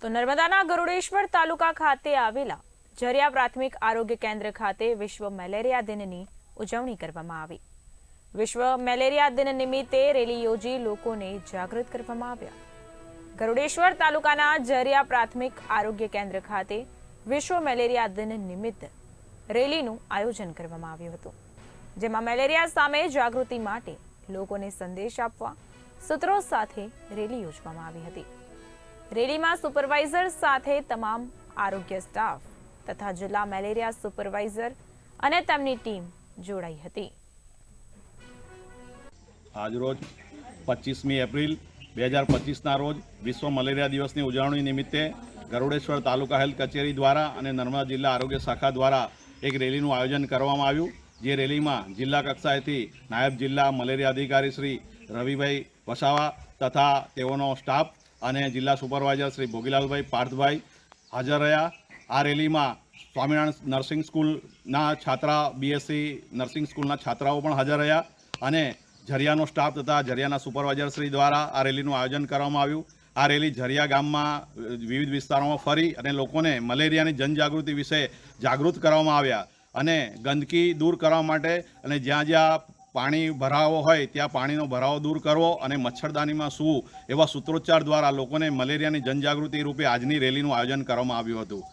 તો નર્મદાના ગરુડેશ્વર તાલુકા ખાતે આવેલા ઝરિયા પ્રાથમિક આરોગ્ય કેન્દ્ર ખાતે વિશ્વ મેલેરિયા દિનની ઉજવણી કરવામાં આવી। વિશ્વ મેલેરિયા દિન નિમિત્તે રેલી યોજી લોકોને જાગૃત કરવામાં આવ્યા। ગરુડેશ્વર તાલુકાના ઝરિયા પ્રાથમિક આરોગ્ય કેન્દ્ર ખાતે વિશ્વ મેલેરિયા દિન નિમિત્તે રેલીનું આયોજન કરવામાં આવ્યું હતું, જેમાં મેલેરિયા સામે જાગૃતિ માટે લોકોને સંદેશ આપવા સૂત્રો સાથે રેલી યોજવામાં આવી હતી। રેલીમાં સુપરવાઇઝર સાથે તમામ આરોગ્ય સ્ટાફ તથા જિલ્લા મેલેરિયા સુપરવાઇઝર અને તેમની ટીમ જોડાઈ હતી। આજરોજ 25મી એપ્રિલ 2025ના રોજ વિશ્વ મલેરિયા દિવસની ઉજવણી નિમિત્તે ગરુડેશ્વર તાલુકા હેલ્થ કચેરી દ્વારા અને નર્મદા જિલ્લા આરોગ્ય શાખા દ્વારા એક રેલીનું આયોજન કરવામાં આવ્યું। જે રેલીમાં જિલ્લા કક્ષાએથી નાયબ જિલ્લા મલેરિયા અધિકારી શ્રી રવિભાઈ વસાવા તથા તેઓનો સ્ટાફ અને જિલ્લા સુપરવાઇઝર શ્રી ભોગીલાલભાઈ પાર્થભાઈ હાજર રહ્યા। આ રેલીમાં સ્વામિનારાયણ નર્સિંગ સ્કૂલના છાત્રા BSc નર્સિંગ સ્કૂલના છાત્રાઓ પણ હાજર રહ્યા અને ઝરિયાનો સ્ટાફ તથા ઝરિયાના સુપરવાઇઝર શ્રી દ્વારા આ રેલીનું આયોજન કરવામાં આવ્યું। આ રેલી ઝરિયા ગામમાં વિવિધ વિસ્તારોમાં ફરી અને લોકોને મલેરિયાની જનજાગૃતિ વિશે જાગૃત કરવામાં આવ્યા અને ગંદકી દૂર કરવા માટે અને જ્યાં જ્યાં પાણી ભરાવો હોય ત્યાં પાણીનો ભરાવો દૂર કરવો અને મચ્છરદાનીમાં સૂવું એવા સૂત્રોચ્ચાર દ્વારા લોકોને મલેરિયાની જનજાગૃતિ રૂપે આજની રેલીનું આયોજન કરવામાં આવ્યું હતું।